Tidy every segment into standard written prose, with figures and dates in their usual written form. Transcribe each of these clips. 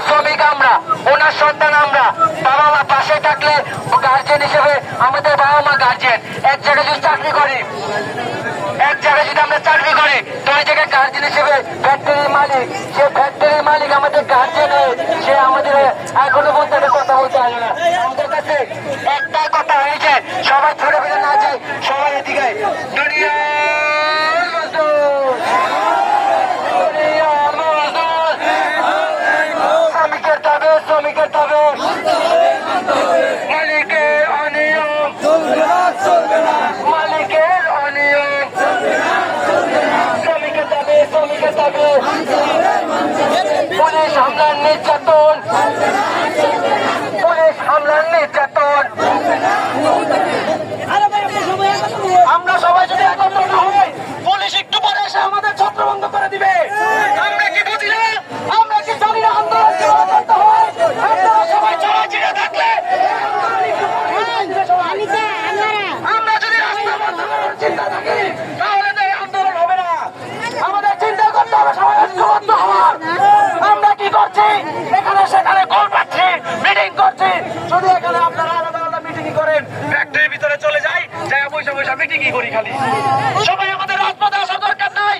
শ্রমিক আমরা, ওনার সন্তান আমরা। বাবা মা পাশে থাকলে গার্জেন হিসেবে আমাদের বাবা মা গার্জেন। এক জায়গায় যদি চাকরি করি, তো ওই জায়গায় গার্জেন হিসেবে ফ্যাক্টরির মালিক, সে ফ্যাক্টরির মালিক আমাদের গার্জেন, সে আমাদের এখনো বলতে কথা বলতে পারে না। আমাদের কাছে একটাই কথা হয়েছে, সবাই ছোট বেড়ে না যায়, সবাই এদিকে শ্রমিকের তবে মালিকের অনিয়ম, শ্রমিকের তবে পুলিশ হামলার নির্যাতন, আমরা সবাই যদি একত্র না হই, পুলিশ একটু পরে এসে আমাদের ছত্র বন্ধ করে দিবে। আমরা কি বুঝি না? আমরা কি জানি না আন্দোলন কিভাবে করতে হয়? আপনারা সবাই চড়া চিড়ে থাকলে আমরা যদি রাস্তা বন্ধ করার চিন্তা থাকি, তাহলে তো এই আন্দোলন হবে না। আমাদের চিন্তা করতে হবে সবাই ঐক্যবদ্ধ হওয়ার। আমরা কি করছি? এখানে সেখানে গোল পাচ্ছি, মিটিং করছি। শুধু এখানে আপনারা আলাদা আলাদা মিটিং করেন, ফ্যাক্টরির ভিতরে চলে যাই, যাই বসে বসে মিটিংই করি খালি। সবাই আমাদের রাজপথে আসার দরকার নাই।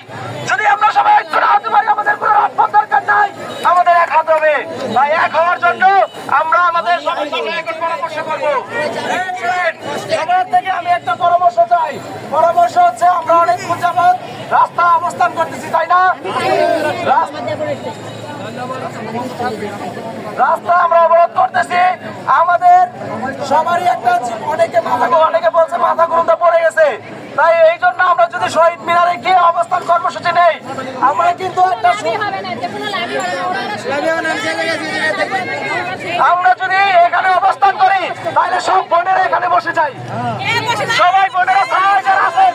যদি আমরা সবাই ঐক্য না হতে পারি, আমাদের কোনো রাজপথ দরকার নাই। আমাদের এক হাত হবে। তাই এক হওয়ার জন্য আমরা আমাদের সবার সামনে এখন পরামর্শ করবো। সবার থেকে আমি একটা পরামর্শ চাই। পরামর্শ হচ্ছে, আমরা অনেক যাবত রাস্তা অবস্থান করতেছি, তাই না? রাস্তা আমরা অবরোধ করতেছি। আমাদের সবারই একটা অনেকে বলছে মাথা ঘুরতে পড়ে গেছে। তাই এই জন্য আমরা যদি শহীদ মিনারে গিয়ে অবস্থান কর্মসূচি নেই, আমরা কিন্তু আমরা যদি এখানে অবস্থান করি, তাহলে সব বোনেরা এখানে বসে যাই। সবাই বোনেরা যারা আছে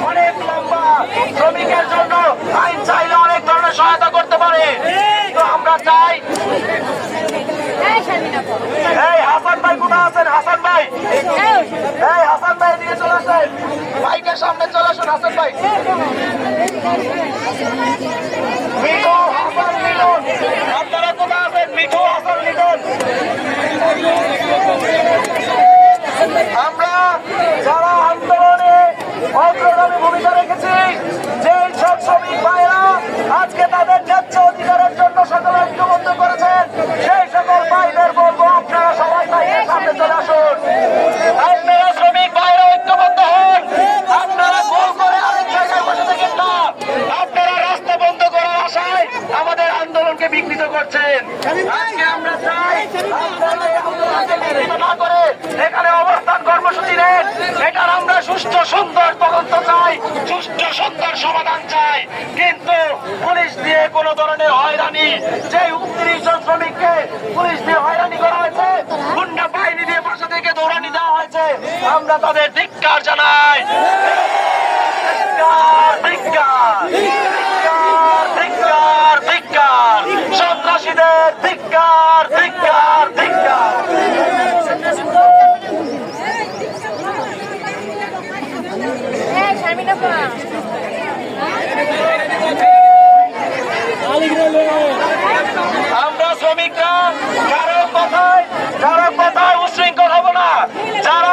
অনেক লম্বা, শ্রমিকের জন্য আইন চাইলে অনেক ধরনের সহায়তা করতে পারে। তো আমরা চাই, এই হাসান ভাই কোথায় আছেন? হাসান ভাই, এই হাসান ভাই এদিকে চলে আসেন, বাইকের সামনে চলে আসুন। হাসান ভাই, মিঠু, হাসান, মিলন, আপনারা কোথায় আছেন? মিঠু, হাসান, মিলন। আমরা যারা আন্দোলনে অগ্রগামী ভূমিকা রেখেছি, যে সব শ্রমিক ভাইরা আজকে তাদের ন্যায্য অধিকারের জন্য সকলে ঐক্যবদ্ধ করেছেন, সেই সকল ভাইদের বলবো আপনারা সবাই বাইকের সামনে চলে আসুন। সংগঠিত না করে এখানে অবস্থান কর্মসূচি নেন, এটার আমরা সুষ্ঠু সুন্দর তদন্ত চাই, সুষ্ঠু সুন্দর সমাধান চাই। কিন্তু পুলিশ দিয়ে কোনো ধরনের হয়রানি, যে 29 জন শ্রমিককে পুলিশ দিয়ে হয়রানি করা হয়েছে, গুন্ডা বাহিনী দিয়ে বাসা থেকে দৌড়ানি দেওয়া হয়েছে, আমরা তাদের ধিক্কার জানাই। সন্ত্রাসীদের ধিক্কার, ধিক্কার, ধিক্কার। আমরা শ্রমিকরা কারো কথায় উচ্ছৃঙ্খল হব না। যারা